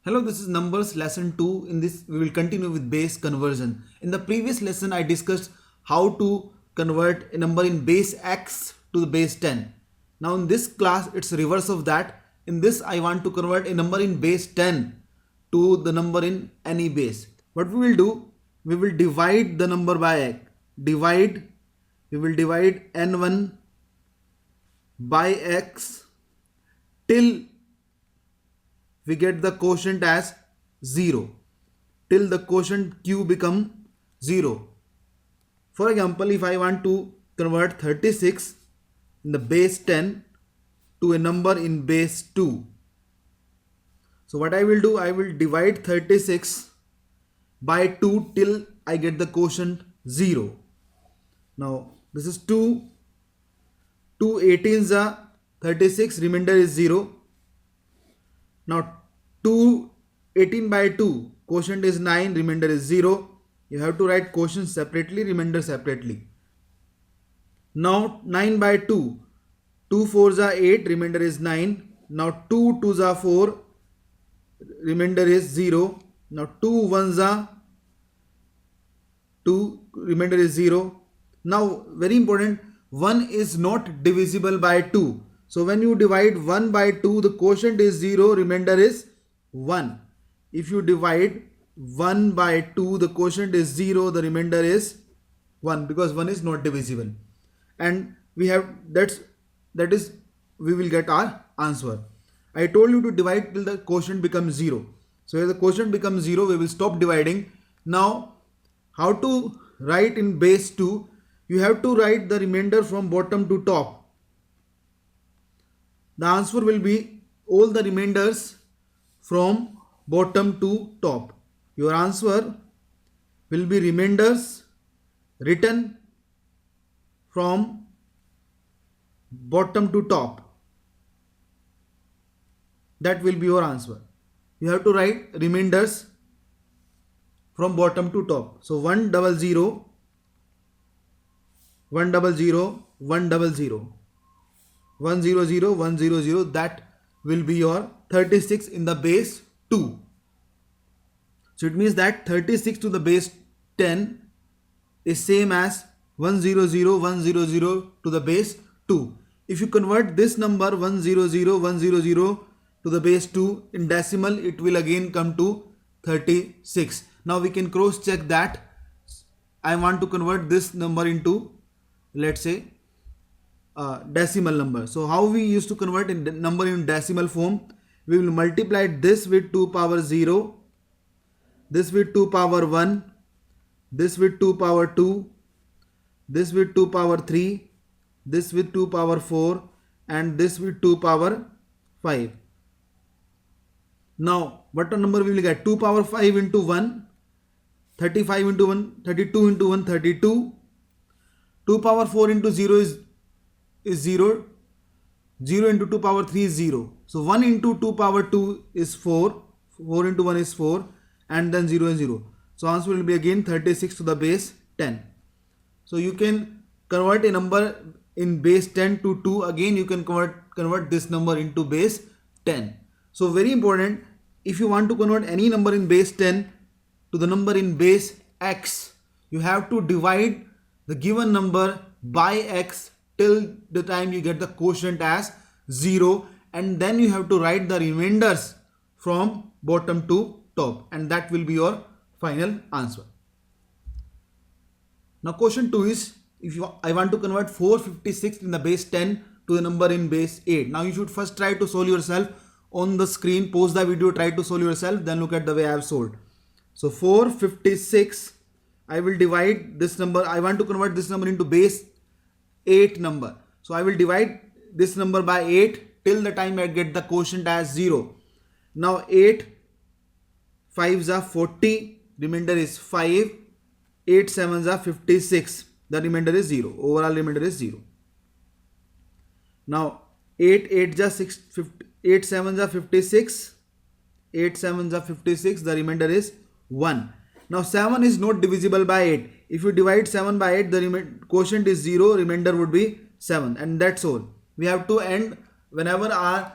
Hello, this is numbers lesson 2. In this we will continue with base conversion. In the previous lesson I discussed how to convert a number in base x to the base 10. Now in this class it's reverse of that. In this I want to convert a number in base 10 to the number in any base. What we will do, we will divide the number by x. We will divide n1 by x till we get the quotient as 0, till the quotient q become 0. For example, if I want to convert 36 in the base 10 to a number in base 2, so what I will do, I will divide 36 by 2 till I get the quotient 0. Now this is 2 18s are 36, remainder is 0. Now 2 18 by 2, quotient is 9, remainder is 0. You have to write quotient separately, remainder separately. Now 9 by 2, 2 4s are 8, remainder is 9. Now 2 2s are 4, remainder is 0. Now 2 1s are 2, remainder is 0. Now very important, 1 is not divisible by 2. So when you divide 1 by 2, the quotient is 0, remainder is 1. If you divide 1 by 2, the quotient is 0, the remainder is 1, because 1 is not divisible. And we have that is we will get our answer. I told you to divide till the quotient becomes 0. So if the quotient becomes 0, we will stop dividing. Now how to write in base 2? You have to write the remainder from bottom to top. The answer will be all the remainders from bottom to top. Your answer will be remainders written from bottom to top. That will be your answer. You have to write remainders from bottom to top. So 100, 100, 100, 100, 100, 100, that will be your 36 in the base 2. So it means that 36 to the base 10 is same as 100, 100 to the base 2. If you convert this number 100, 100 to the base 2 in decimal, it will again come to 36. Now we can cross check that. I want to convert this number into, let's say, decimal number. So how we used to convert in number in decimal form? We will multiply this with 2 power 0, this with 2 power 1, this with 2 power 2, this with 2 power 3, this with 2 power 4, and this with 2 power 5. Now what number we will get? 2 power 5 into 1, 35 into 1, 32 into 1, 32. 2 power 4 into 0 is 0. 0 into 2 power 3 is 0. So 1 into 2 power 2 is 4. 4 into 1 is 4. And then 0 and 0. So answer will be again 36 to the base 10. So you can convert a number in base 10 to 2. Again you can convert this number into base 10. So very important, if you want to convert any number in base 10 to the number in base x, you have to divide the given number by x till the time you get the quotient as 0, and then you have to write the remainders from bottom to top, and that will be your final answer. Now question 2 is, I want to convert 456 in the base 10 to the number in base 8. Now you should first try to solve yourself on the screen, pause the video, try to solve yourself, then look at the way I have solved. So 456, I will divide this number, I want to convert this number into base 8 number. So I will divide this number by 8 till the time I get the quotient as 0. Now 8 5s are 40, remainder is 5. 8 7s are 56, the remainder is 0. Overall remainder is 0. Now 8 8s are 6, 8 7s are 56. 8 7s are 56, the remainder is 1. Now 7 is not divisible by 8. If you divide 7 by 8, the quotient is 0, remainder would be 7, and that's all. We have to end whenever our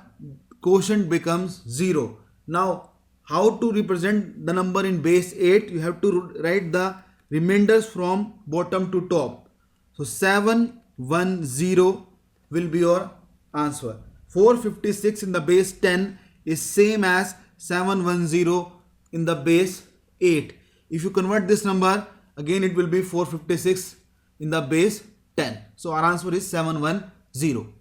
quotient becomes 0. Now how to represent the number in base 8? You have to write the remainders from bottom to top. So 710 will be your answer. 456 in the base 10 is same as 710 in the base 8. If you convert this number, again it will be 456 in the base 10. So our answer is 710.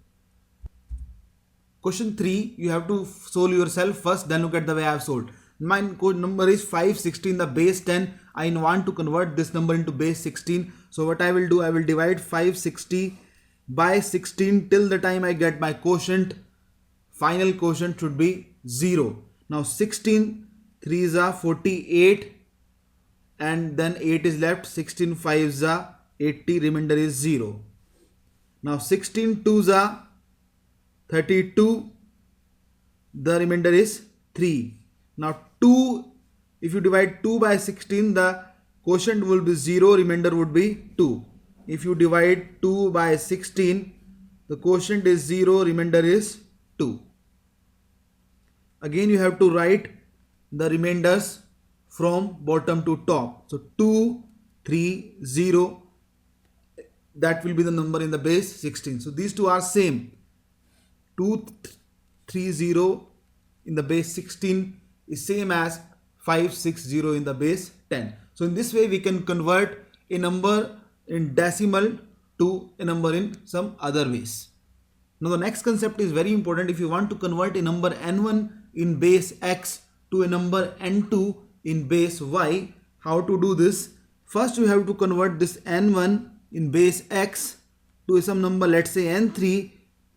Question 3, you have to solve yourself first, then look at the way I have solved. My code number is 560 in the base 10. I want to convert this number into base 16. So what I will do, I will divide 560 by 16 till the time I get my quotient. Final quotient should be 0. Now 16 3s are 48 and then 8 is left. 16 5s are 80, remainder is 0. Now 16 2s are 32, the remainder is 3. Now 2, if you divide 2 by 16, the quotient will be 0, remainder would be 2. If you divide 2 by 16, the quotient is 0, remainder is 2. Again you have to write the remainders from bottom to top. So 2, 3, 0, that will be the number in the base 16. So these two are same. 230 in the base 16 is same as 560 in the base 10. So in this way we can convert a number in decimal to a number in some other ways. Now the next concept is very important. If you want to convert a number n1 in base x to a number n2 in base y, how to do this? First you have to convert this n1 in base x to some number, let's say n3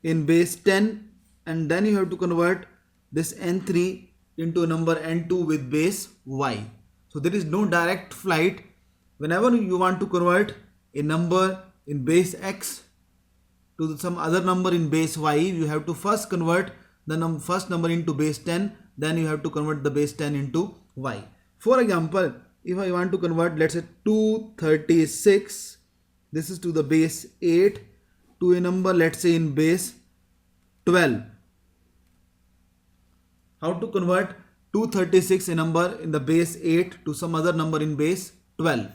in base 10, and then you have to convert this n3 into a number n2 with base y. So there is no direct flight. Whenever you want to convert a number in base x to some other number in base y, you have to first convert the first number into base 10, then you have to convert the base 10 into y. For example, if I want to convert, let's say 236, this is to the base 8, to a number, let's say in base 12. How to convert 236, a number in the base 8, to some other number in base 12?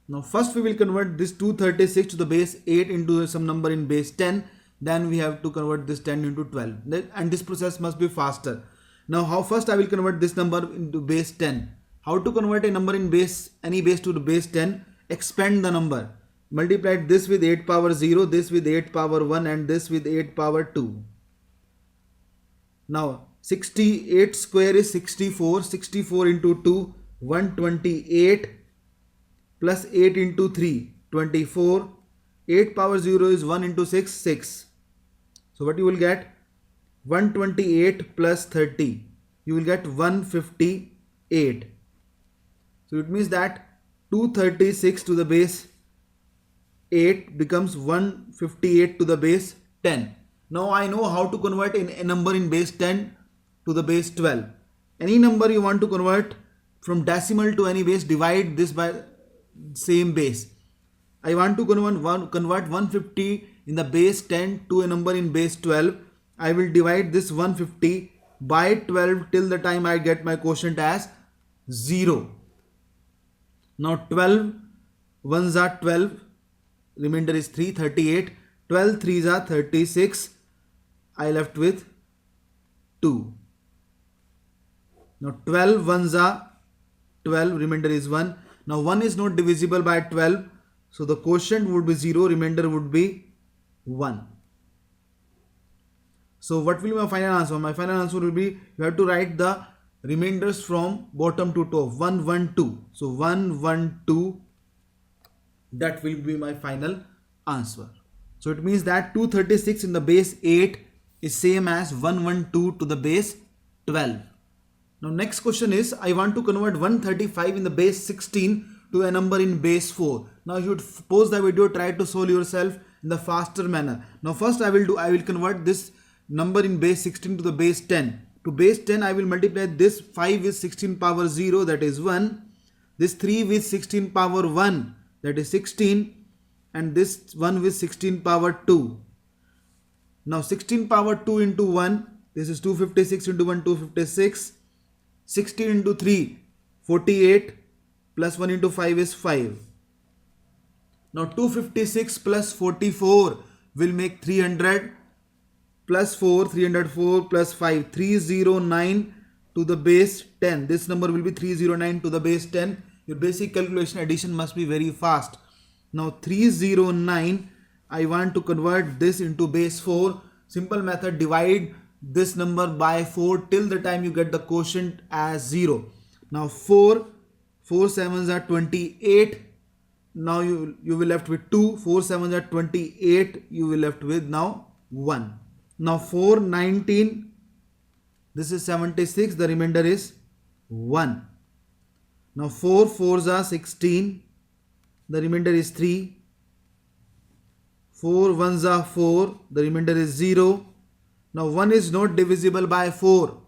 Now first we will convert this 236 to the base 8 into some number in base 10. Then we have to convert this 10 into 12. And this process must be faster. Now how first I will convert this number into base 10. How to convert a number in base, any base to the base 10? Expand the number. Multiply this with 8 power 0, this with 8 power 1 and this with 8 power 2. Now 68 square is 64. 64 into 2, 128 plus 8 into 3, 24. 8 power 0 is 1 into 6, 6. So what you will get? 128 plus 30. You will get 158. So it means that 236 to the base 8 becomes 158 to the base 10. Now I know how to convert a number in base 10 to the base 12. Any number you want to convert from decimal to any base, divide this by same base. I want to convert 150 in the base 10 to a number in base 12. I will divide this 150 by 12 till the time I get my quotient as 0. Now 12 ones are 12, remainder is 3, 38. 12 threes are 36. I left with 2. Now 12 ones are 12, remainder is 1. Now 1 is not divisible by 12. So the quotient would be 0, remainder would be 1. So what will be my final answer? My final answer will be, you have to write the remainders from bottom to top. 1, 1, 2. So 1, 1, 2. That will be my final answer. So it means that 236 in the base 8 is same as 112 to the base 12. Now next question is, I want to convert 135 in the base 16 to a number in base 4. Now you should pause the video, try to solve yourself in the faster manner. Now first I will convert this number in base 16 to the base 10. To base 10 I will multiply this 5 with 16 power 0, that is 1. This 3 with 16 power 1, that is 16. And this 1 with 16 power 2. Now 16 power 2 into 1, this is 256 into 1, 256. 16 into 3, 48, plus 1 into 5 is 5. Now 256 plus 44 will make 300, plus 4, 304 plus 5, 309 to the base 10. This number will be 309 to the base 10. Your basic calculation addition must be very fast. Now 309, I want to convert this into base 4. Simple method, divide this number by 4 till the time you get the quotient as 0. Now 4 sevens are 28. Now you will left with 2. 4 sevens are 28. You will left with now 1. Now 4, 19. This is 76. The remainder is 1. Now 4 fours are 16. The remainder is 3. 4 ones are 4. The remainder is 0. Now 1 is not divisible by 4.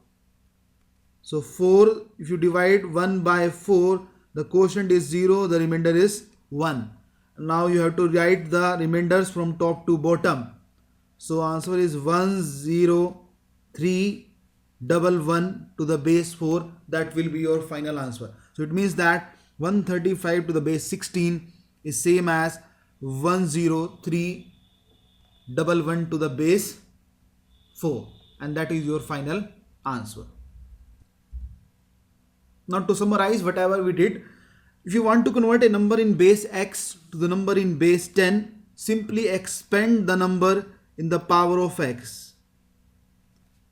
So 4, if you divide 1 by 4, the quotient is 0. The remainder is 1. Now you have to write the remainders from top to bottom. So answer is 10311 to the base 4. That will be your final answer. So it means that 135 to the base 16 is same as 10311 to the base 4, and that is your final answer. Now to summarize whatever we did, if you want to convert a number in base x to the number in base 10, simply expand the number in the power of x.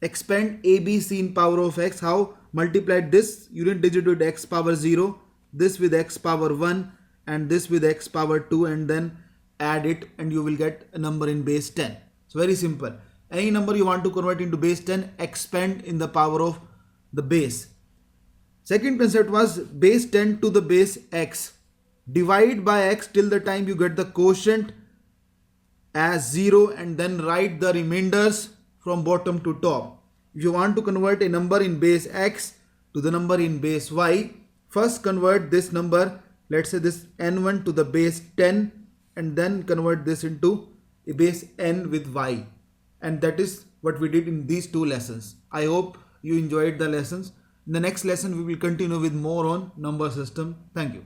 Expand ABC in power of x. How? Multiply this unit digit with x power 0, this with x power 1, and this with x power 2, and then add it, and you will get a number in base 10. So very simple. Any number you want to convert into base 10, expand in the power of the base. Second concept was base 10 to the base x. Divide by x till the time you get the quotient as 0, and then write the remainders from bottom to top. If you want to convert a number in base x to the number in base y, first convert this number, let's say this n1 to the base 10, and then convert this into a base n with y. And that is what we did in these two lessons. I hope you enjoyed the lessons. In the next lesson, we will continue with more on number system. Thank you.